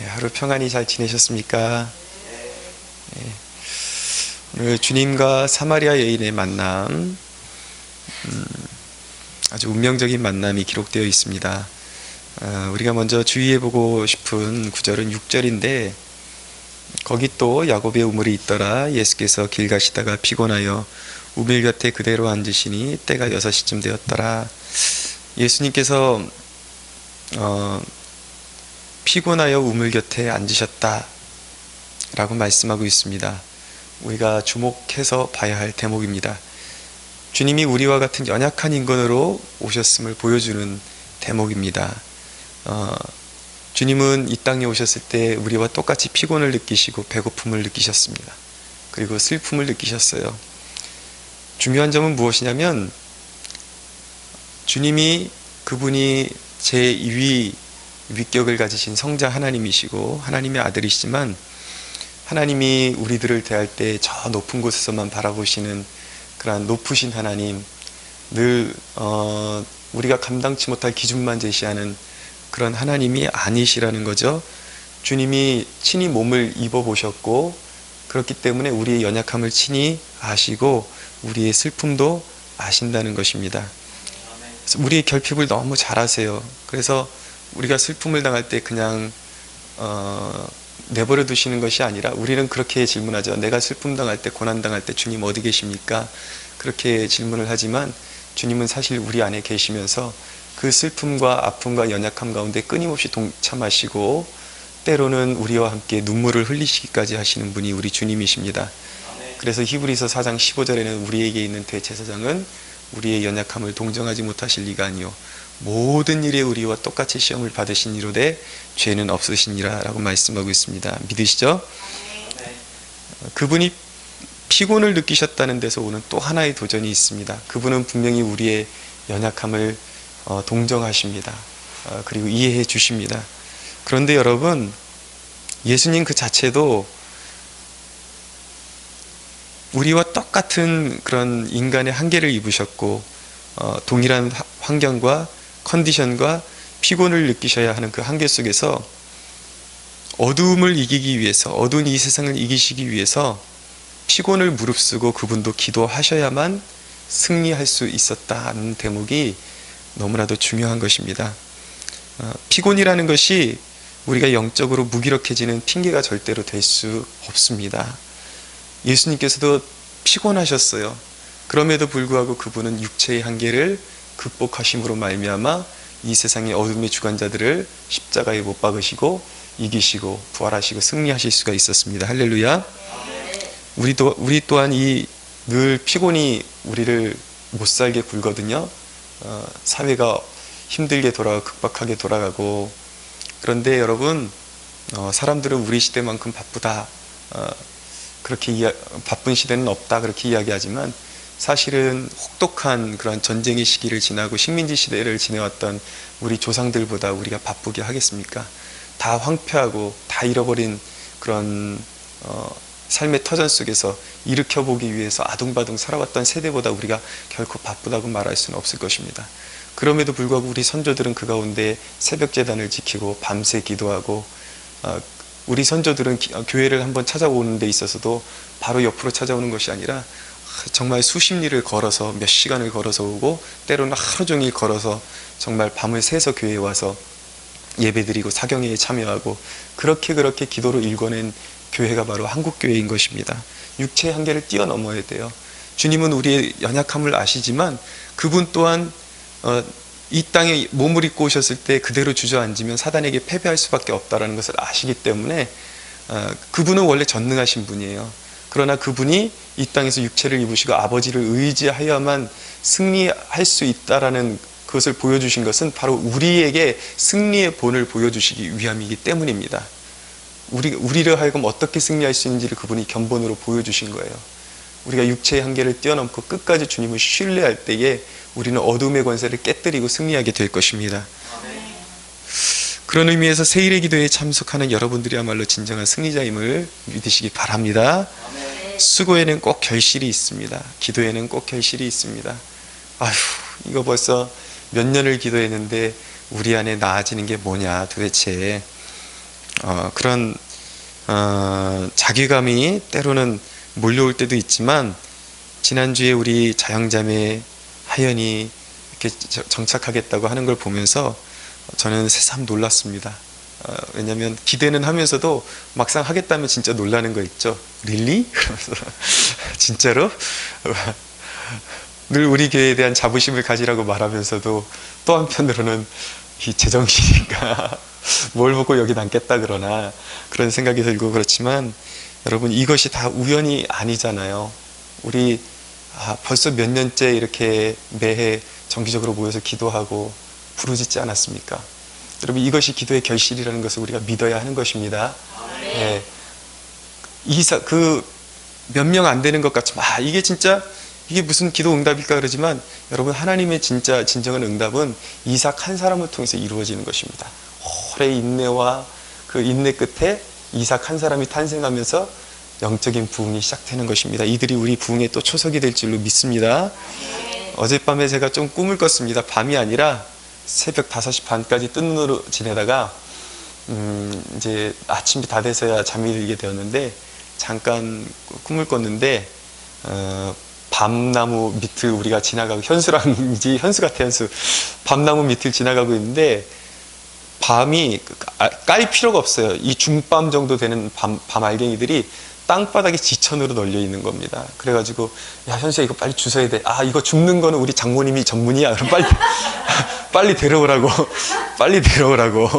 하루 평안히 잘 지내셨습니까? 예, 오늘 주님과 사마리아 여인의 만남, 아주 운명적인 만남이 기록되어 있습니다. 우리가 먼저 주의해보고 싶은 구절은 6절인데, 거기 또 야곱의 우물이 있더라. 예수께서 길 가시다가 피곤하여 우물 곁에 그대로 앉으시니 때가 6시쯤 되었더라. 예수님께서 피곤하여 우물 곁에 앉으셨다 라고 말씀하고 있습니다. 우리가 주목해서 봐야 할 대목입니다. 주님이 우리와 같은 연약한 인간으로 오셨음을 보여주는 대목입니다. 주님은 이 땅에 오셨을 때 우리와 똑같이 피곤을 느끼시고 배고픔을 느끼셨습니다. 그리고 슬픔을 느끼셨어요. 중요한 점은 무엇이냐면 주님이 그분이 제2위 위격을 가지신 성자 하나님이시고 하나님의 아들이시지만 하나님이 우리들을 대할 때 저 높은 곳에서만 바라보시는 그러한 높으신 하나님, 늘 우리가 감당치 못할 기준만 제시하는 그런 하나님이 아니시라는 거죠. 주님이 친히 몸을 입어보셨고 그렇기 때문에 우리의 연약함을 친히 아시고 우리의 슬픔도 아신다는 것입니다. 그래서 우리의 결핍을 너무 잘 아세요. 그래서 우리가 슬픔을 당할 때 그냥 내버려 두시는 것이 아니라 우리는 그렇게 질문하죠. 내가 슬픔 당할 때, 고난 당할 때 주님 어디 계십니까? 그렇게 질문을 하지만 주님은 사실 우리 안에 계시면서 그 슬픔과 아픔과 연약함 가운데 끊임없이 동참하시고 때로는 우리와 함께 눈물을 흘리시기까지 하시는 분이 우리 주님이십니다. 그래서 히브리서 4장 15절에는 우리에게 있는 대제사장은 우리의 연약함을 동정하지 못하실 리가 아니요 모든 일에 우리와 똑같이 시험을 받으신 이로되 죄는 없으시니라 라고 말씀하고 있습니다. 믿으시죠? 그분이 피곤을 느끼셨다는 데서 오는 또 하나의 도전이 있습니다. 그분은 분명히 우리의 연약함을 동정하십니다. 그리고 이해해 주십니다. 그런데 여러분, 예수님 그 자체도 우리와 똑같은 그런 인간의 한계를 입으셨고 동일한 환경과 컨디션과 피곤을 느끼셔야 하는 그 한계 속에서 어두움을 이기기 위해서, 어두운 이 세상을 이기시기 위해서 피곤을 무릅쓰고 그분도 기도하셔야만 승리할 수 있었다는 대목이 너무나도 중요한 것입니다. 피곤이라는 것이 우리가 영적으로 무기력해지는 핑계가 절대로 될 수 없습니다. 예수님께서도 피곤하셨어요. 그럼에도 불구하고 그분은 육체의 한계를 극복하심으로 말미암아 이 세상의 어둠의 주관자들을 십자가에 못 박으시고 이기시고 부활하시고 승리하실 수가 있었습니다. 할렐루야. 우리 또한 이 늘 피곤이 우리를 못살게 굴거든요. 사회가 힘들게 돌아가고 극박하게 돌아가고. 그런데 여러분, 사람들은 우리 시대만큼 바쁘다, 그렇게 바쁜 시대는 없다 그렇게 이야기하지만 사실은 혹독한 그런 전쟁의 시기를 지나고 식민지 시대를 지내왔던 우리 조상들보다 우리가 바쁘게 하겠습니까? 다 황폐하고 다 잃어버린 그런 삶의 터전 속에서 일으켜보기 위해서 아둥바둥 살아왔던 세대보다 우리가 결코 바쁘다고 말할 수는 없을 것입니다. 그럼에도 불구하고 우리 선조들은 그 가운데 새벽 제단을 지키고 밤새 기도하고, 우리 선조들은 교회를 한번 찾아오는 데 있어서도 바로 옆으로 찾아오는 것이 아니라 정말 수십 리를 걸어서 몇 시간을 걸어서 오고 때로는 하루 종일 걸어서 정말 밤을 새서 교회에 와서 예배드리고 사경회에 참여하고 그렇게 기도로 일궈낸 교회가 바로 한국교회인 것입니다. 육체의 한계를 뛰어넘어야 돼요. 주님은 우리의 연약함을 아시지만 그분 또한 이 땅에 몸을 입고 오셨을 때 그대로 주저앉으면 사단에게 패배할 수밖에 없다는 것을 아시기 때문에 그분은 원래 전능하신 분이에요. 그러나 그분이 이 땅에서 육체를 입으시고 아버지를 의지하여야만 승리할 수 있다라는 그것을 보여주신 것은 바로 우리에게 승리의 본을 보여주시기 위함이기 때문입니다. 우리를 하여금 어떻게 승리할 수 있는지를 그분이 견본으로 보여주신 거예요. 우리가 육체의 한계를 뛰어넘고 끝까지 주님을 신뢰할 때에 우리는 어둠의 권세를 깨뜨리고 승리하게 될 것입니다. 그런 의미에서 세일의 기도에 참석하는 여러분들이야말로 진정한 승리자임을 믿으시기 바랍니다. 수고에는 꼭 결실이 있습니다. 기도에는 꼭 결실이 있습니다. 아휴, 이거 벌써 몇 년을 기도했는데 우리 안에 나아지는 게 뭐냐 도대체. 그런 자괴감이 때로는 몰려올 때도 있지만, 지난주에 우리 자영자매 하연이 이렇게 정착하겠다고 하는 걸 보면서 저는 새삼 놀랐습니다. 왜냐하면 기대는 하면서도 막상 하겠다면 진짜 놀라는 거 있죠. Really? 그러면서 진짜로? 늘 우리 교회에 대한 자부심을 가지라고 말하면서도 또 한편으로는 이 제정신인가 뭘 보고 여기 남겠다 그러나 그런 생각이 들고, 그렇지만 여러분, 이것이 다 우연이 아니잖아요. 우리 벌써 몇 년째 이렇게 매해 정기적으로 모여서 기도하고 부르짖지 않았습니까? 여러분, 이것이 기도의 결실이라는 것을 우리가 믿어야 하는 것입니다. 네. 몇 명 안 되는 것 같지만 이게 무슨 기도 응답일까 그러지만, 여러분, 하나님의 진정한 응답은 이삭 한 사람을 통해서 이루어지는 것입니다. 오래 인내와 그 인내 끝에 이삭 한 사람이 탄생하면서 영적인 부흥이 시작되는 것입니다. 이들이 우리 부흥의 또 초석이 될 줄로 믿습니다. 어젯밤에 제가 좀 꿈을 꿨습니다. 밤이 아니라 새벽 5시 반까지 뜬 눈으로 지내다가 이제 아침이 다 돼서야 잠이 들게 되었는데, 잠깐 꿈을 꿨는데 밤나무 밑을 우리가 지나가고, 현수랑인지 현수 같아, 현수. 밤나무 밑을 지나가고 있는데 밤이 깔 필요가 없어요. 이 중밤 정도 되는 밤 알갱이들이 땅바닥에 지천으로 널려 있는 겁니다. 그래가지고, 야, 현수야, 이거 빨리 주워야 돼. 이거 줍는 거는 우리 장모님이 전문이야. 그럼 빨리 데려오라고. 빨리 데려오라고.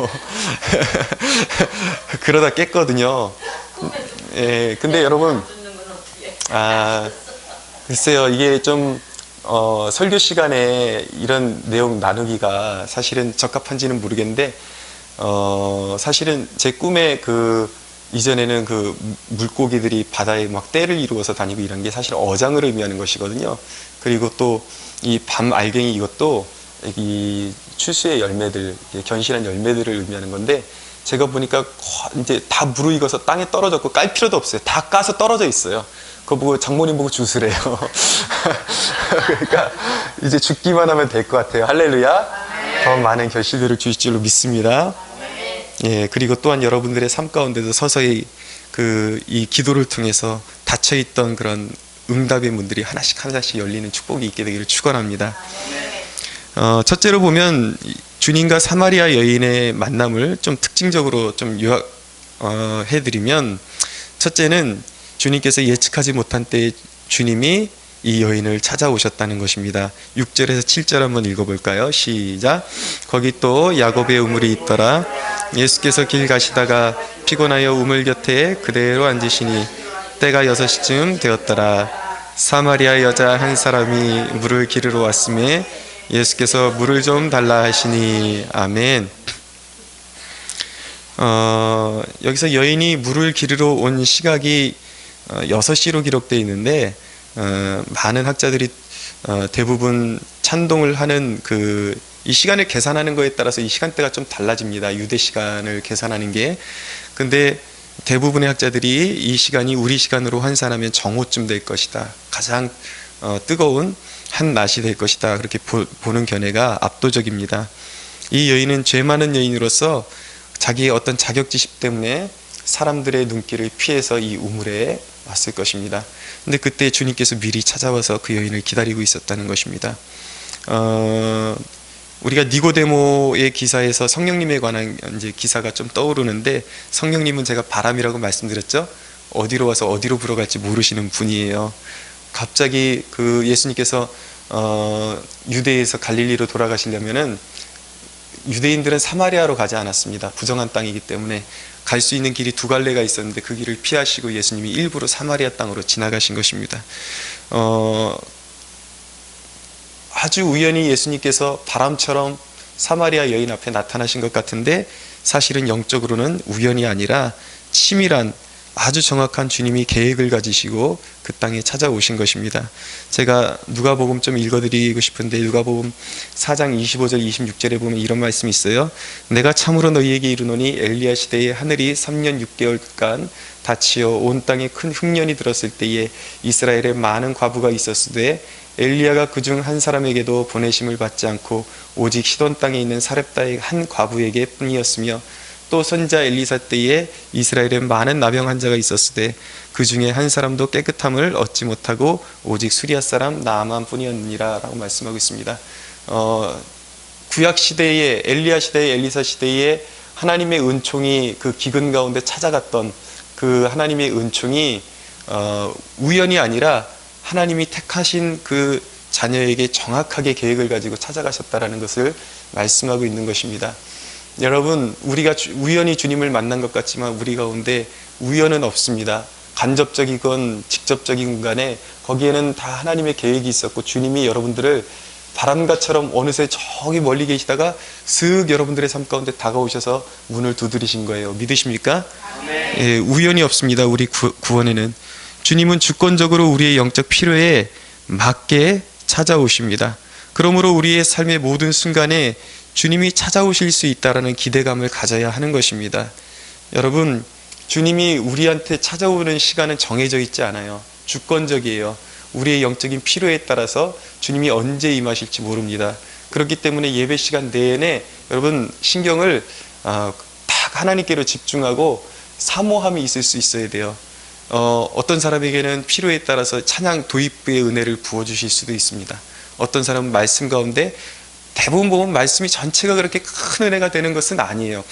그러다 깼거든요. 예, 근데 여러분, 글쎄요, 이게 좀, 설교 시간에 이런 내용 나누기가 사실은 적합한지는 모르겠는데, 사실은 제 꿈에 이전에는 물고기들이 바다에 막 떼를 이루어서 다니고 이런 게 사실 어장을 의미하는 것이거든요. 그리고 또 이 밤 알갱이, 이것도 이 추수의 열매들, 견실한 열매들을 의미하는 건데, 제가 보니까 이제 다 무르익어서 땅에 떨어졌고 깔 필요도 없어요. 다 까서 떨어져 있어요. 그거 보고 장모님 보고 주스래요. 그러니까 이제 죽기만 하면 될 것 같아요. 할렐루야. 더 많은 결실들을 주실 줄로 믿습니다. 예, 그리고 또한 여러분들의 삶 가운데도 서서히 이 기도를 통해서 닫혀있던 그런 응답의 문들이 하나씩 열리는 축복이 있게 되기를 축원합니다. 첫째로 보면 주님과 사마리아 여인의 만남을 좀 특징적으로 좀 요약해드리면, 첫째는 주님께서 예측하지 못한 때에 주님이 이 여인을 찾아오셨다는 것입니다. 6절에서 7절 한번 읽어볼까요? 시작. 거기 또 야곱의 우물이 있더라. 예수께서 길 가시다가 피곤하여 우물 곁에 그대로 앉으시니 때가 6시쯤 되었더라. 사마리아 여자 한 사람이 물을 기르러 왔음에 예수께서 물을 좀 달라 하시니. 아멘. 여기서 여인이 물을 기르러 온 시각이 6시로 기록되어 있는데, 많은 학자들이 대부분 찬동을 하는 이 시간을 계산하는 거에 따라서 이 시간대가 좀 달라집니다. 유대 시간을 계산하는 게. 근데 대부분의 학자들이 이 시간이 우리 시간으로 환산하면 정오쯤 될 것이다. 가장 뜨거운 한낮이 될 것이다. 그렇게 보는 견해가 압도적입니다. 이 여인은 죄 많은 여인으로서 자기의 어떤 자격지심 때문에 사람들의 눈길을 피해서 이 우물에 왔을 것입니다. 근데 그때 주님께서 미리 찾아와서 그 여인을 기다리고 있었다는 것입니다. 우리가 니고데모의 기사에서 성령님에 관한 이제 기사가 좀 떠오르는데, 성령님은 제가 바람이라고 말씀드렸죠. 어디로 와서 어디로 불어갈지 모르시는 분이에요. 갑자기 예수님께서 유대에서 갈릴리로 돌아가시려면은 유대인들은 사마리아로 가지 않았습니다. 부정한 땅이기 때문에 갈 수 있는 길이 두 갈래가 있었는데 그 길을 피하시고 예수님이 일부러 사마리아 땅으로 지나가신 것입니다. 아주 우연히 예수님께서 바람처럼 사마리아 여인 앞에 나타나신 것 같은데, 사실은 영적으로는 우연이 아니라 치밀한 아주 정확한 주님이 계획을 가지시고 그 땅에 찾아오신 것입니다. 제가 누가복음 좀 읽어드리고 싶은데, 누가복음 4장 25절 26절에 보면 이런 말씀이 있어요. 내가 참으로 너희에게 이르노니 엘리야 시대에 하늘이 3년 6개월간 닫히어 온 땅에 큰 흉년이 들었을 때에 이스라엘에 많은 과부가 있었으되 엘리야가 그중 한 사람에게도 보내심을 받지 않고 오직 시돈 땅에 있는 사렙다의 한 과부에게 뿐이었으며, 또 선자 엘리사 때에 이스라엘에 많은 나병 환자가 있었으되 그 중에 한 사람도 깨끗함을 얻지 못하고 오직 수리아 사람 나아만 뿐이었느니라 라고 말씀하고 있습니다. 구약 시대에 엘리야 시대에 엘리사 시대에 하나님의 은총이 그 기근 가운데 찾아갔던 그 하나님의 은총이 우연이 아니라 하나님이 택하신 그 자녀에게 정확하게 계획을 가지고 찾아가셨다라는 것을 말씀하고 있는 것입니다. 여러분, 우리가 우연히 주님을 만난 것 같지만 우리 가운데 우연은 없습니다. 간접적이건 직접적인 간에 거기에는 다 하나님의 계획이 있었고 주님이 여러분들을 바람같처럼 어느새 저기 멀리 계시다가 슥 여러분들의 삶 가운데 다가오셔서 문을 두드리신 거예요. 믿으십니까? 예, 우연이 없습니다. 우리 구원에는. 주님은 주권적으로 우리의 영적 필요에 맞게 찾아오십니다. 그러므로 우리의 삶의 모든 순간에 주님이 찾아오실 수 있다는 기대감을 가져야 하는 것입니다. 여러분, 주님이 우리한테 찾아오는 시간은 정해져 있지 않아요. 주권적이에요. 우리의 영적인 필요에 따라서 주님이 언제 임하실지 모릅니다. 그렇기 때문에 예배 시간 내내 여러분 신경을 딱 하나님께로 집중하고 사모함이 있을 수 있어야 돼요. 어떤 사람에게는 필요에 따라서 찬양 도입부의 은혜를 부어주실 수도 있습니다. 어떤 사람은 말씀 가운데 대부분 보면 말씀이 전체가 그렇게 큰 은혜가 되는 것은 아니에요.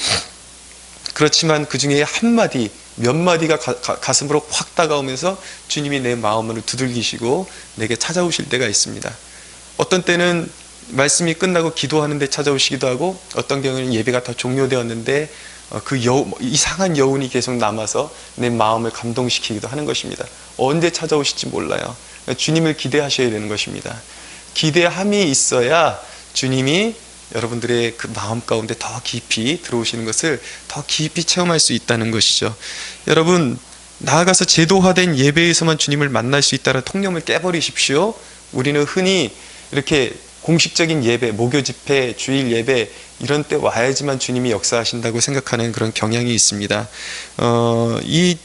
그렇지만 그 중에 한마디, 몇 마디가 가슴으로 확 다가오면서 주님이 내 마음을 두들기시고 내게 찾아오실 때가 있습니다. 어떤 때는 말씀이 끝나고 기도하는데 찾아오시기도 하고 어떤 경우는 예배가 다 종료되었는데 그 이상한 여운이 계속 남아서 내 마음을 감동시키기도 하는 것입니다. 언제 찾아오실지 몰라요. 주님을 기대하셔야 되는 것입니다. 기대함이 있어야 주님이 여러분들의 그 마음 가운데 더 깊이 들어오시는 것을 더 깊이 체험할 수 있다는 것이죠. 여러분, 나아가서 제도화된 예배에서만 주님을 만날 수 있다는 통념을 깨버리십시오. 우리는 흔히 이렇게 공식적인 예배, 목요 집회, 주일 예배 이런 때 와야지만 주님이 역사하신다고 생각하는 그런 경향이 있습니다. 이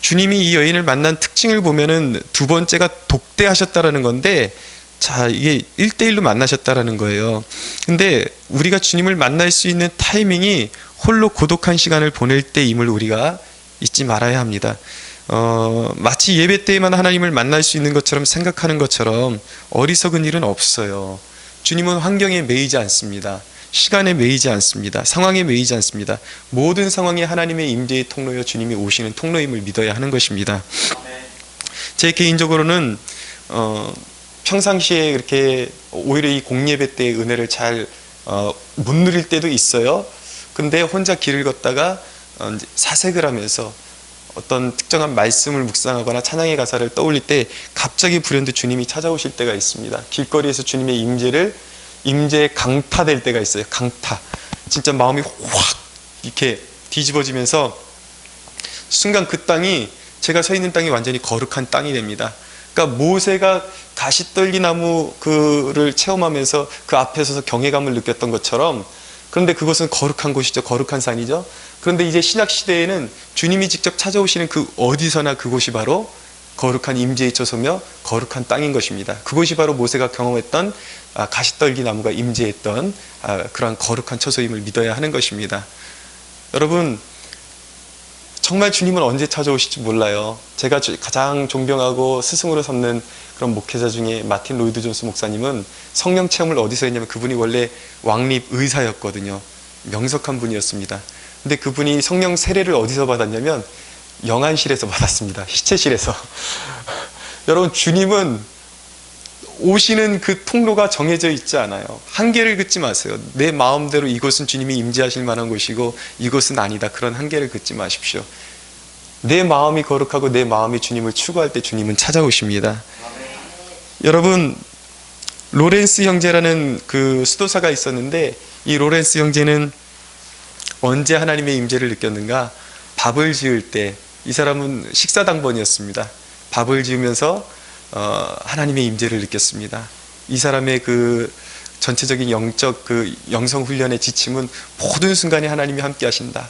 주님이 이 여인을 만난 특징을 보면은 두 번째가 독대하셨다라는 건데, 자, 이게 1대1로 만나셨다라는 거예요. 근데 우리가 주님을 만날 수 있는 타이밍이 홀로 고독한 시간을 보낼 때임을 우리가 잊지 말아야 합니다. 마치 예배 때에만 하나님을 만날 수 있는 것처럼 생각하는 것처럼 어리석은 일은 없어요. 주님은 환경에 매이지 않습니다. 시간에 매이지 않습니다. 상황에 매이지 않습니다. 모든 상황이 하나님의 임재의 통로여 주님이 오시는 통로임을 믿어야 하는 것입니다. 제 개인적으로는 평상시에 이렇게 오히려 이 공예배 때의 은혜를 잘 못 누릴 때도 있어요. 근데 혼자 길을 걷다가 사색을 하면서 어떤 특정한 말씀을 묵상하거나 찬양의 가사를 떠올릴 때 갑자기 불현듯 주님이 찾아오실 때가 있습니다. 길거리에서 주님의 임재에 강타될 때가 있어요. 강타. 진짜 마음이 확 이렇게 뒤집어지면서 순간 그 땅이, 제가 서 있는 땅이 완전히 거룩한 땅이 됩니다. 그러니까 모세가 가시떨기나무 그를 체험하면서 그 앞에 서서 경외감을 느꼈던 것처럼, 그런데 그것은 거룩한 곳이죠. 거룩한 산이죠. 그런데 이제 신약 시대에는 주님이 직접 찾아오시는 그 어디서나 그곳이 바로 거룩한 임재의 처소며 거룩한 땅인 것입니다. 그곳이 바로 모세가 경험했던 가시떨기 나무가 임재했던 그러한 거룩한 처소임을 믿어야 하는 것입니다. 여러분, 정말 주님은 언제 찾아오실지 몰라요. 제가 가장 존경하고 스승으로 삼는 그런 목회자 중에 마틴 로이드 존스 목사님은 성령 체험을 어디서 했냐면, 그분이 원래 왕립 의사였거든요. 명석한 분이었습니다. 근데 그분이 성령 세례를 어디서 받았냐면 영안실에서 받았습니다. 시체실에서. 여러분, 주님은 오시는 그 통로가 정해져 있지 않아요. 한계를 긋지 마세요. 내 마음대로 이곳은 주님이 임재하실 만한 곳이고 이곳은 아니다, 그런 한계를 긋지 마십시오. 내 마음이 거룩하고 내 마음이 주님을 추구할 때 주님은 찾아오십니다. 여러분, 로렌스 형제라는 그 수도사가 있었는데, 이 로렌스 형제는 언제 하나님의 임재를 느꼈는가? 밥을 지을 때. 이 사람은 식사당번이었습니다. 밥을 지으면서 하나님의 임재를 느꼈습니다. 이 사람의 그 전체적인 영적 그 영성 훈련의 지침은 모든 순간에 하나님이 함께 하신다.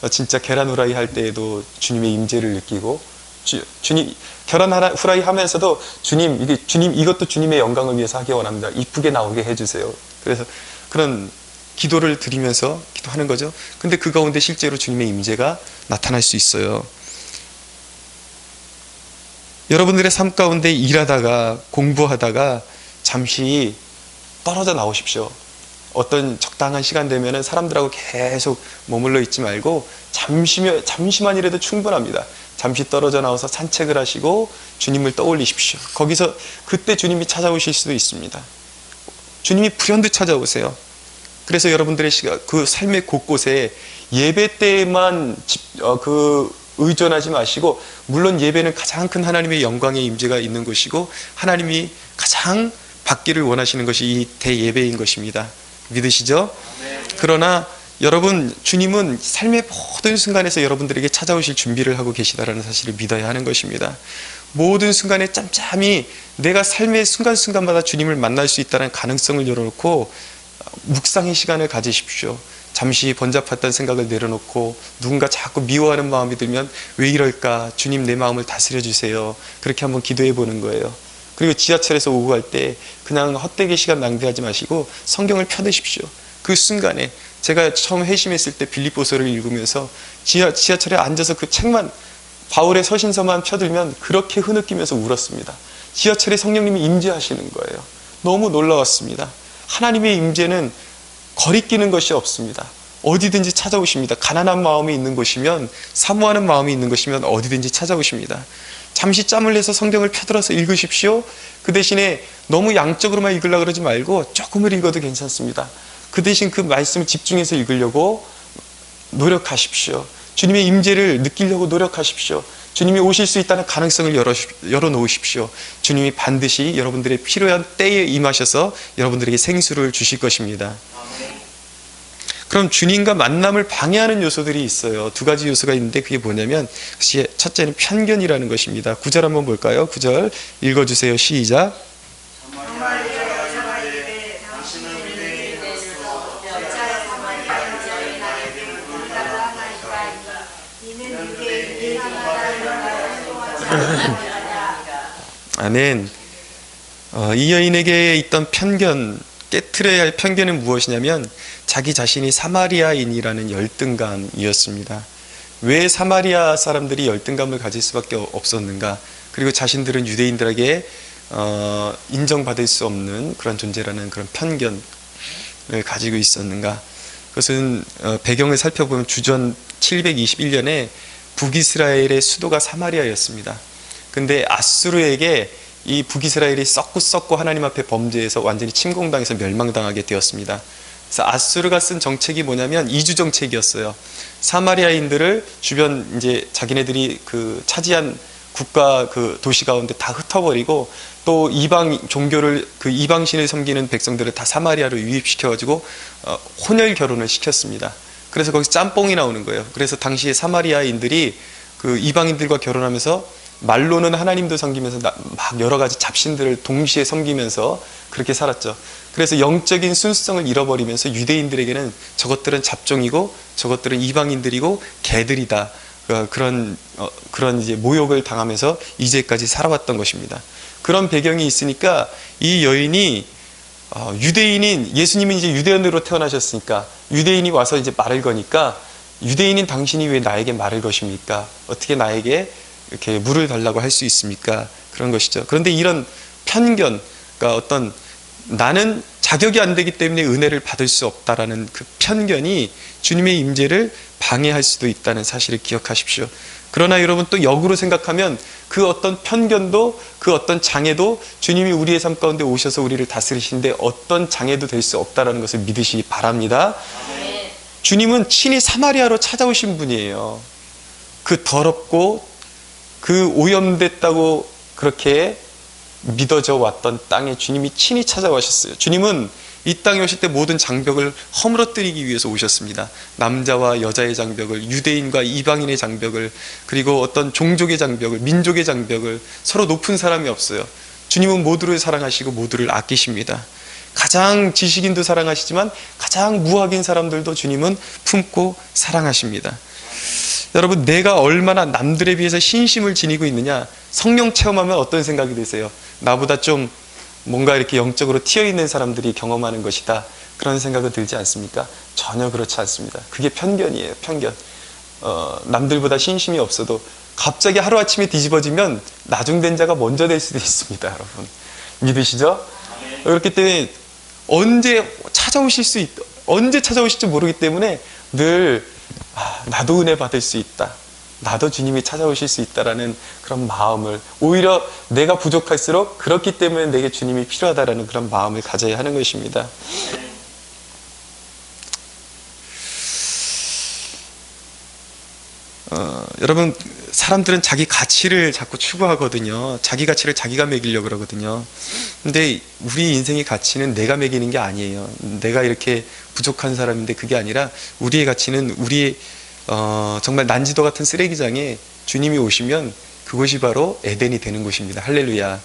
진짜 계란 후라이 할 때에도 주님의 임재를 느끼고, 주님 계란 후라이 하면서도 주님 이것도 주님의 영광을 위해서 하기 원합니다. 이쁘게 나오게 해주세요. 그래서 그런 기도를 드리면서 기도하는 거죠. 근데 그 가운데 실제로 주님의 임재가 나타날 수 있어요. 여러분들의 삶 가운데 일하다가 공부하다가 잠시 떨어져 나오십시오. 어떤 적당한 시간 되면은 사람들하고 계속 머물러 있지 말고 잠시만이라도 충분합니다. 잠시 떨어져 나와서 산책을 하시고 주님을 떠올리십시오. 거기서 그때 주님이 찾아오실 수도 있습니다. 주님이 불현듯 찾아오세요. 그래서 여러분들의 그 삶의 곳곳에 예배 때에만 의존하지 마시고, 물론 예배는 가장 큰 하나님의 영광의 임재가 있는 곳이고 하나님이 가장 받기를 원하시는 것이 이 대예배인 것입니다. 믿으시죠? 그러나 여러분, 주님은 삶의 모든 순간에서 여러분들에게 찾아오실 준비를 하고 계시다라는 사실을 믿어야 하는 것입니다. 모든 순간에 짬짬이 내가 삶의 순간순간마다 주님을 만날 수 있다는 가능성을 열어놓고 묵상의 시간을 가지십시오. 잠시 번잡했던 생각을 내려놓고 누군가 자꾸 미워하는 마음이 들면 왜 이럴까? 주님, 내 마음을 다스려 주세요. 그렇게 한번 기도해 보는 거예요. 그리고 지하철에서 오고 갈 때 그냥 헛되게 시간 낭비하지 마시고 성경을 펴드십시오. 그 순간에 제가 처음 회심했을 때 빌립보서를 읽으면서 지하철에 앉아서 그 책만, 바울의 서신서만 펴들면 그렇게 흐느끼면서 울었습니다. 지하철에 성령님이 임재하시는 거예요. 너무 놀라웠습니다. 하나님의 임재는 거리끼는 것이 없습니다. 어디든지 찾아오십니다. 가난한 마음이 있는 곳이면, 사모하는 마음이 있는 곳이면 어디든지 찾아오십니다. 잠시 짬을 내서 성경을 펴들어서 읽으십시오. 그 대신에 너무 양적으로만 읽으려고 그러지 말고 조금을 읽어도 괜찮습니다. 그 대신 그 말씀을 집중해서 읽으려고 노력하십시오. 주님의 임재를 느끼려고 노력하십시오. 주님이 오실 수 있다는 가능성을 열어놓으십시오. 주님이 반드시 여러분들의 필요한 때에 임하셔서 여러분들에게 생수를 주실 것입니다. 그럼 주님과 만남을 방해하는 요소들이 있어요. 두 가지 요소가 있는데 그게 뭐냐면, 첫째는 편견이라는 것입니다. 9절 한번 볼까요? 9절 읽어주세요. 시작. 아멘. 이 여인에게 있던 편견, 깨트려야 할 편견은 무엇이냐면 자기 자신이 사마리아인이라는 열등감이었습니다. 왜 사마리아 사람들이 열등감을 가질 수밖에 없었는가? 그리고 자신들은 유대인들에게 인정받을 수 없는 그런 존재라는 그런 편견을 가지고 있었는가? 그것은 배경을 살펴보면 주전 721년에 북이스라엘의 수도가 사마리아였습니다. 근데 아수르에게 이 북이스라엘이 썩고 하나님 앞에 범죄해서 완전히 침공당해서 멸망당하게 되었습니다. 그래서 아수르가 쓴 정책이 뭐냐면 이주 정책이었어요. 사마리아인들을 주변 이제 자기네들이 그 차지한 국가 그 도시 가운데 다 흩어버리고, 또 이방 종교를, 그 이방신을 섬기는 백성들을 다 사마리아로 유입시켜가지고 혼혈 결혼을 시켰습니다. 그래서 거기서 짬뽕이 나오는 거예요. 그래서 당시에 사마리아인들이 그 이방인들과 결혼하면서 말로는 하나님도 섬기면서 막 여러 가지 잡신들을 동시에 섬기면서 그렇게 살았죠. 그래서 영적인 순수성을 잃어버리면서 유대인들에게는 저것들은 잡종이고 저것들은 이방인들이고 개들이다, 그런 이제 모욕을 당하면서 이제까지 살아왔던 것입니다. 그런 배경이 있으니까 이 여인이 유대인인, 예수님이 이제 유대인으로 태어나셨으니까 유대인이 와서 이제 말을 거니까, 유대인인 당신이 왜 나에게 말을 거십니까? 어떻게 나에게 이렇게 물을 달라고 할 수 있습니까? 그런 것이죠. 그런데 이런 편견, 그러니까 어떤 나는 자격이 안 되기 때문에 은혜를 받을 수 없다라는 그 편견이 주님의 임재를 방해할 수도 있다는 사실을 기억하십시오. 그러나 여러분, 또 역으로 생각하면 그 어떤 편견도, 그 어떤 장애도 주님이 우리의 삶 가운데 오셔서 우리를 다스리시는데 어떤 장애도 될 수 없다는 것을 믿으시기 바랍니다. 주님은 친히 사마리아로 찾아오신 분이에요. 그 더럽고 그 오염됐다고 그렇게 믿어져 왔던 땅에 주님이 친히 찾아오셨어요. 주님은 이 땅에 오실 때 모든 장벽을 허물어뜨리기 위해서 오셨습니다. 남자와 여자의 장벽을, 유대인과 이방인의 장벽을, 그리고 어떤 종족의 장벽을, 민족의 장벽을, 서로 높은 사람이 없어요. 주님은 모두를 사랑하시고 모두를 아끼십니다. 가장 지식인도 사랑하시지만 가장 무학인 사람들도 주님은 품고 사랑하십니다. 여러분, 내가 얼마나 남들에 비해서 신심을 지니고 있느냐, 성령 체험하면 어떤 생각이 드세요? 나보다 좀 뭔가 이렇게 영적으로 튀어있는 사람들이 경험하는 것이다. 그런 생각은 들지 않습니까? 전혀 그렇지 않습니다. 그게 편견이에요. 편견. 남들보다 신심이 없어도 갑자기 하루아침에 뒤집어지면 나중된 자가 먼저 될 수도 있습니다. 여러분 믿으시죠? 그렇기 때문에 언제 찾아오실지 모르기 때문에 늘 나도 은혜 받을 수 있다, 나도 주님이 찾아오실 수 있다라는 그런 마음을, 오히려 내가 부족할수록 그렇기 때문에 내게 주님이 필요하다라는 그런 마음을 가져야 하는 것입니다. 여러분, 사람들은 자기 가치를 자꾸 추구하거든요. 자기 가치를 자기가 매기려고 그러거든요. 근데 우리 인생의 가치는 내가 매기는 게 아니에요. 내가 이렇게 부족한 사람인데 그게 아니라 우리의 가치는 정말 난지도 같은 쓰레기장에 주님이 오시면 그곳이 바로 에덴이 되는 곳입니다. 할렐루야.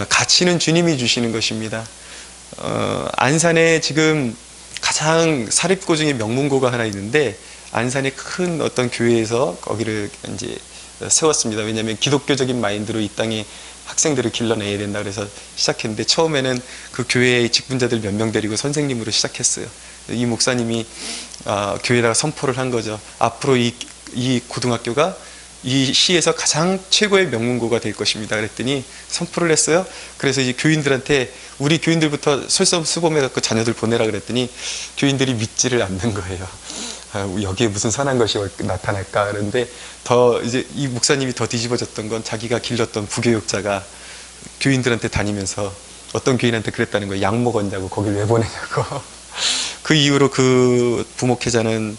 가치는 주님이 주시는 것입니다. 안산에 지금 가장 사립고 중에 명문고가 하나 있는데, 안산의 큰 어떤 교회에서 거기를 이제 세웠습니다. 왜냐하면 기독교적인 마인드로 이 땅에 학생들을 길러내야 된다 그래서 시작했는데, 처음에는 그 교회의 직분자들 몇 명 데리고 선생님으로 시작했어요. 이 목사님이 교회에다가 선포를 한 거죠. 앞으로 이 고등학교가 이 시에서 가장 최고의 명문고가 될 것입니다. 그랬더니 선포를 했어요. 그래서 이제 교인들한테 우리 교인들부터 솔선수범해갖고 자녀들 보내라 그랬더니 교인들이 믿지를 않는 거예요. 여기에 무슨 선한 것이 나타날까. 그런데 더 이제 이 목사님이 더 뒤집어졌던 건, 자기가 길렀던 부교육자가 교인들한테 다니면서 어떤 교인한테 그랬다는 거예요. 약 먹었냐고, 거길 왜 보내냐고. 그 이후로 그 부목회자는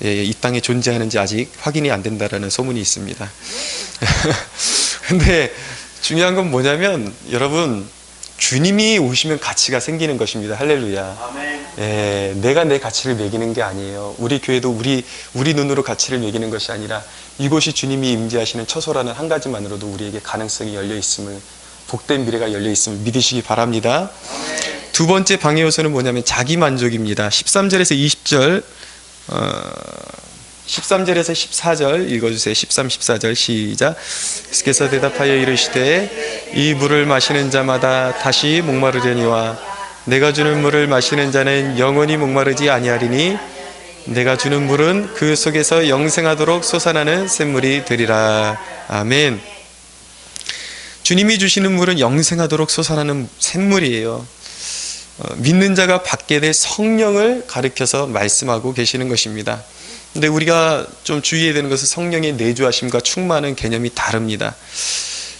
이 땅에 존재하는지 아직 확인이 안 된다라는 소문이 있습니다. 근데 중요한 건 뭐냐면, 여러분, 주님이 오시면 가치가 생기는 것입니다. 할렐루야. 내가 내 가치를 매기는 게 아니에요. 우리 교회도 우리 눈으로 가치를 매기는 것이 아니라 이곳이 주님이 임재하시는 처소라는 한 가지만으로도 우리에게 가능성이 열려 있음을, 복된 미래가 열려 있음을 믿으시기 바랍니다. 두 번째 방해 요소는 뭐냐면 자기 만족입니다. 13절에서 20절, 13절에서 14절 읽어주세요. 13, 14절 시작. 예수께서 대답하여 이르시되 이 물을 마시는 자마다 다시 목마르려니와 내가 주는 물을 마시는 자는 영원히 목마르지 아니하리니 내가 주는 물은 그 속에서 영생하도록 솟아나는 샘물이 되리라. 아멘. 주님이 주시는 물은 영생하도록 솟아나는 샘물이에요. 믿는 자가 받게 될 성령을 가리켜서 말씀하고 계시는 것입니다. 근데 우리가 좀 주의해야 되는 것은 성령의 내주하심과 충만한 개념이 다릅니다.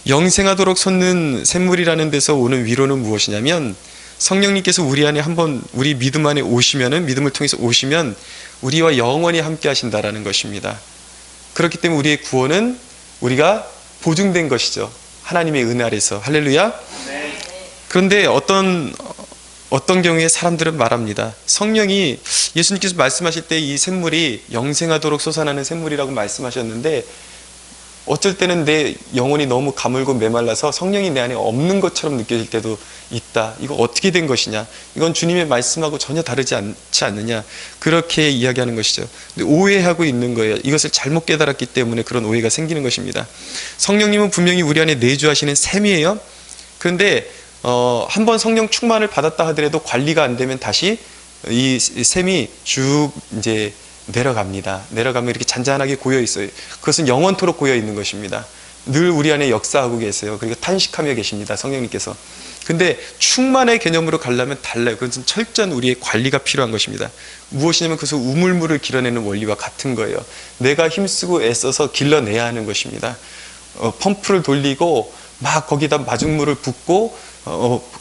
영생하도록 솟는 샘물이라는 데서 오는 위로는 무엇이냐면, 성령님께서 우리 안에 한번, 우리 믿음 안에 오시면은, 믿음을 통해서 오시면 우리와 영원히 함께 하신다라는 것입니다. 그렇기 때문에 우리의 구원은 우리가 보증된 것이죠. 하나님의 은혜 아래서. 할렐루야. 그런데 어떤 경우에 사람들은 말합니다. 성령이, 예수님께서 말씀하실 때 이 샘물이 영생하도록 솟아나는 샘물이라고 말씀하셨는데, 어쩔 때는 내 영혼이 너무 가물고 메말라서 성령이 내 안에 없는 것처럼 느껴질 때도 있다. 이거 어떻게 된 것이냐? 이건 주님의 말씀하고 전혀 다르지 않지 않느냐? 그렇게 이야기하는 것이죠. 근데 오해하고 있는 거예요. 이것을 잘못 깨달았기 때문에 그런 오해가 생기는 것입니다. 성령님은 분명히 우리 안에 내주하시는 셈이에요. 그런데 한번 성령 충만을 받았다 하더라도 관리가 안 되면 다시 이 셈이 쭉 이제 내려가면 이렇게 잔잔하게 고여 있어요. 그것은 영원토록 고여 있는 것입니다. 늘 우리 안에 역사하고 계세요. 그리고 탄식하며 계십니다. 성령님께서. 근데 충만의 개념으로 가려면 달라요. 그것은 철저한 우리의 관리가 필요한 것입니다. 무엇이냐면 그것은 우물물을 길어내는 원리와 같은 거예요. 내가 힘쓰고 애써서 길러내야 하는 것입니다. 펌프를 돌리고 막 거기다 마중물을 붓고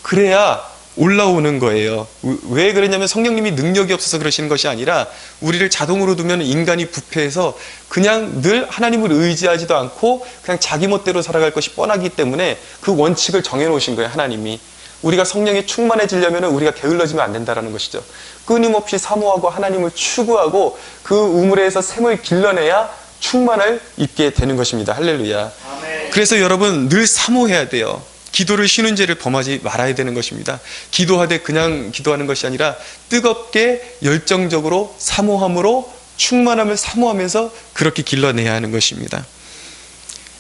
그래야 올라오는 거예요. 왜 그러냐면 성령님이 능력이 없어서 그러시는 것이 아니라, 우리를 자동으로 두면 인간이 부패해서 그냥 늘 하나님을 의지하지도 않고 그냥 자기 멋대로 살아갈 것이 뻔하기 때문에 그 원칙을 정해놓으신 거예요. 하나님이. 우리가 성령에 충만해지려면 우리가 게을러지면 안 된다는 것이죠. 끊임없이 사모하고 하나님을 추구하고 그 우물에서 샘을 길러내야 충만을 입게 되는 것입니다. 할렐루야. 아멘. 그래서 여러분 늘 사모해야 돼요. 기도를 쉬는 죄를 범하지 말아야 되는 것입니다. 기도하되 그냥 기도하는 것이 아니라 뜨겁게 열정적으로 사모함으로 충만함을 사모하면서 그렇게 길러내야 하는 것입니다.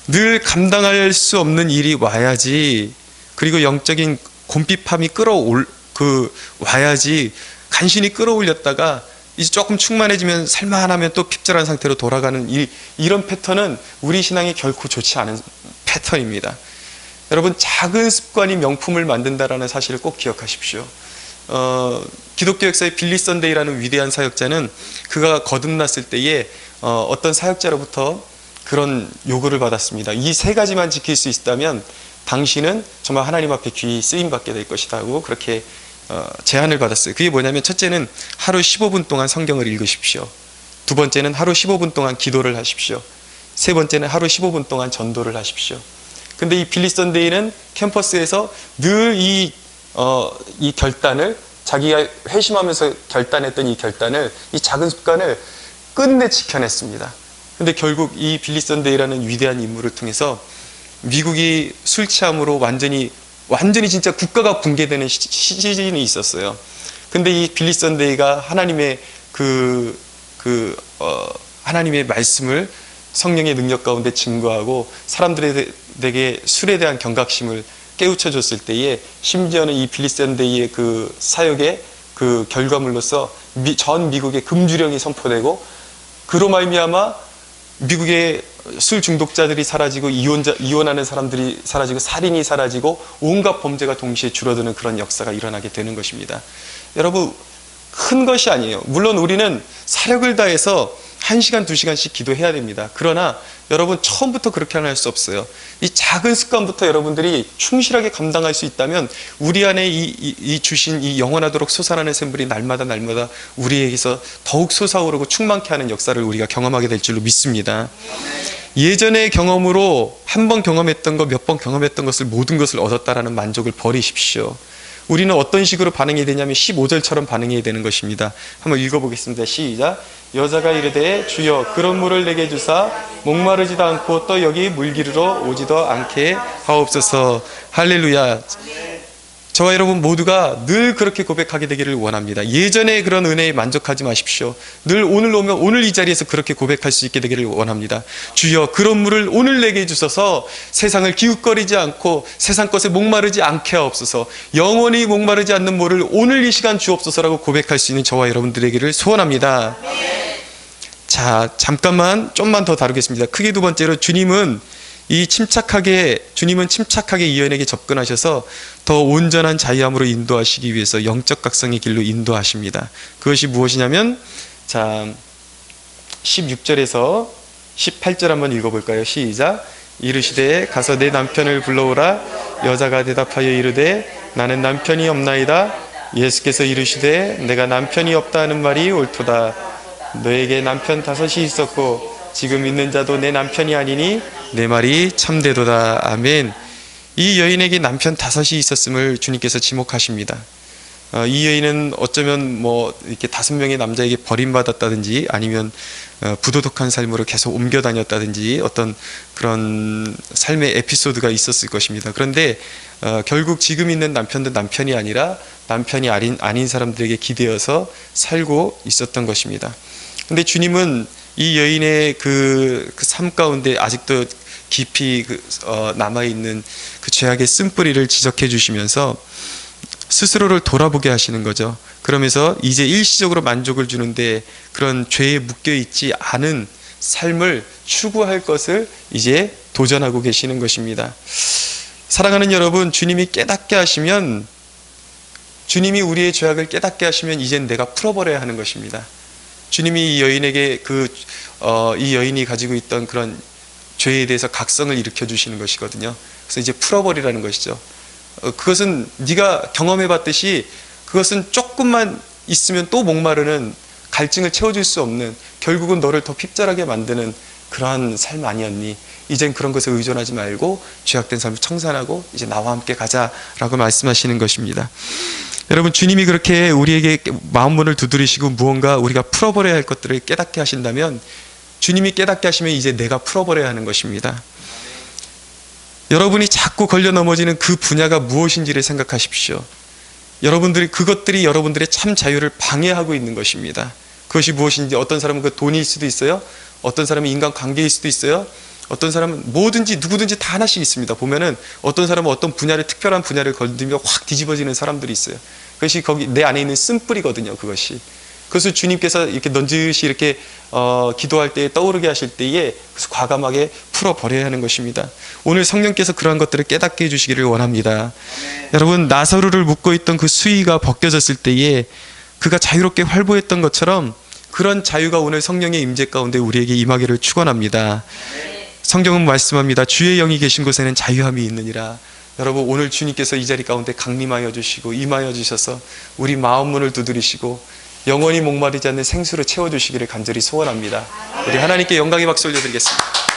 늘 감당할 수 없는 일이 와야지, 그리고 영적인 곰핍함이 와야지 간신히 끌어올렸다가 이제 조금 충만해지면 살만하면 또 핍절한 상태로 돌아가는 이런 패턴은 우리 신앙에 결코 좋지 않은 패턴입니다. 여러분, 작은 습관이 명품을 만든다라는 사실을 꼭 기억하십시오. 기독교 역사의 빌리 선데이라는 위대한 사역자는 그가 거듭났을 때에 어떤 사역자로부터 그런 요구를 받았습니다. 이 세 가지만 지킬 수 있다면 당신은 정말 하나님 앞에 귀히 쓰임받게 될 것이다 하고 그렇게 제안을 받았어요. 그게 뭐냐면, 첫째는 하루 15분 동안 성경을 읽으십시오. 두 번째는 하루 15분 동안 기도를 하십시오. 세 번째는 하루 15분 동안 전도를 하십시오. 근데 이 빌리 선데이는 캠퍼스에서 늘 이 결단을, 자기가 회심하면서 결단했던 이 결단을, 이 작은 습관을 끝내 지켜냈습니다. 근데 결국 이 빌리 선데이라는 위대한 인물을 통해서 미국이 술 취함으로 완전히 진짜 국가가 붕괴되는 시즌이 있었어요. 근데 이 빌리 선데이가 하나님의 하나님의 말씀을 성령의 능력 가운데 증거하고 사람들에게 술에 대한 경각심을 깨우쳐줬을 때에, 심지어는 이 빌리 선데이의 그 사역의 그 결과물로서 전 미국에 금주령이 선포되고, 그로 말미암아 미국의 술 중독자들이 사라지고 이혼하는 사람들이 사라지고 살인이 사라지고 온갖 범죄가 동시에 줄어드는 그런 역사가 일어나게 되는 것입니다. 여러분, 큰 것이 아니에요. 물론 우리는 사력을 다해서 1시간, 2시간씩 기도해야 됩니다. 그러나 여러분, 처음부터 그렇게 할 수 없어요. 이 작은 습관부터 여러분들이 충실하게 감당할 수 있다면 우리 안에 이 주신 이 영원하도록 솟아나는 샘물이 날마다 우리에게서 더욱 솟아오르고 충만케 하는 역사를 우리가 경험하게 될 줄로 믿습니다. 예전의 경험으로 한 번 경험했던 것, 몇 번 경험했던 것을, 모든 것을 얻었다라는 만족을 버리십시오. 우리는 어떤 식으로 반응해야 되냐면 15절처럼 반응해야 되는 것입니다. 한번 읽어보겠습니다. 시작. 여자가 이르되 주여 그런 물을 내게 주사 목마르지도 않고 또 여기 물기르러 오지도 않게 하옵소서. 할렐루야. 저와 여러분 모두가 늘 그렇게 고백하게 되기를 원합니다. 예전의 그런 은혜에 만족하지 마십시오. 늘 오늘 오면 오늘 이 자리에서 그렇게 고백할 수 있게 되기를 원합니다. 주여 그런 물을 오늘 내게 주셔서 세상을 기웃거리지 않고 세상 것에 목마르지 않게 하옵소서. 영원히 목마르지 않는 물을 오늘 이 시간 주옵소서라고 고백할 수 있는 저와 여러분들에게를 소원합니다. 자, 잠깐만 좀만 더 다루겠습니다. 크게 두 번째로, 주님은 침착하게 이 여인에게 접근하셔서 더 온전한 자유함으로 인도하시기 위해서 영적 각성의 길로 인도하십니다. 그것이 무엇이냐면, 자, 16절에서 18절 한번 읽어볼까요? 시작. 이르시되 가서 내 남편을 불러오라. 여자가 대답하여 이르되 나는 남편이 없나이다. 예수께서 이르시되 내가 남편이 없다 하는 말이 옳도다. 너에게 남편 5이 있었고 지금 있는 자도 내 남편이 아니니 내 말이 참되도다. 아멘. 이 여인에게 남편 5이 있었음을 주님께서 지목하십니다. 이 여인은 어쩌면 이렇게 5명의 남자에게 버림받았다든지 아니면 부도덕한 삶으로 계속 옮겨 다녔다든지 어떤 그런 삶의 에피소드가 있었을 것입니다. 그런데 결국 지금 있는 남편도 남편이 아니라 남편이 아닌 사람들에게 기대어서 살고 있었던 것입니다. 근데 주님은 이 여인의 그 삶 가운데 아직도 깊이 남아있는 그 죄악의 쓴뿌리를 지적해 주시면서 스스로를 돌아보게 하시는 거죠. 그러면서 이제 일시적으로 만족을 주는데 그런 죄에 묶여있지 않은 삶을 추구할 것을 이제 도전하고 계시는 것입니다. 사랑하는 여러분, 주님이 우리의 죄악을 깨닫게 하시면 이젠 내가 풀어버려야 하는 것입니다. 주님이 이 여인에게 이 여인이 가지고 있던 그런 죄에 대해서 각성을 일으켜 주시는 것이거든요. 그래서 이제 풀어버리라는 것이죠. 그것은 네가 경험해 봤듯이 그것은 조금만 있으면 또 목마르는, 갈증을 채워줄 수 없는, 결국은 너를 더 핍절하게 만드는 그러한 삶 아니었니? 이젠 그런 것에 의존하지 말고 죄악된 삶을 청산하고 이제 나와 함께 가자라고 말씀하시는 것입니다. 여러분, 주님이 그렇게 우리에게 마음문을 두드리시고 무언가 우리가 풀어버려야 할 것들을 깨닫게 하신다면, 주님이 깨닫게 하시면 이제 내가 풀어버려야 하는 것입니다. 여러분이 자꾸 걸려 넘어지는 그 분야가 무엇인지를 생각하십시오. 그것들이 여러분들의 참 자유를 방해하고 있는 것입니다. 그것이 무엇인지, 어떤 사람은 그 돈일 수도 있어요. 어떤 사람은 인간관계일 수도 있어요. 어떤 사람은 뭐든지 누구든지 다 하나씩 있습니다. 보면은 어떤 사람은 어떤 분야를 특별한 분야를 건드리며 확 뒤집어지는 사람들이 있어요. 그것이 거기 내 안에 있는 쓴뿌리거든요. 그것이. 그것을 주님께서 이렇게 넌지시 이렇게 기도할 때 떠오르게 하실 때에 그래서 과감하게 풀어버려야 하는 것입니다. 오늘 성령께서 그러한 것들을 깨닫게 해주시기를 원합니다. 여러분, 나사로를 묶고 있던 그 수의가 벗겨졌을 때에 그가 자유롭게 활보했던 것처럼 그런 자유가 오늘 성령의 임재 가운데 우리에게 임하기를 축원합니다. 성경은 말씀합니다. 주의 영이 계신 곳에는 자유함이 있느니라. 여러분, 오늘 주님께서 이 자리 가운데 강림하여 주시고 임하여 주셔서 우리 마음 문을 두드리시고 영원히 목마르지 않는 생수로 채워주시기를 간절히 소원합니다. 우리 하나님께 영광의 박수 올려드리겠습니다.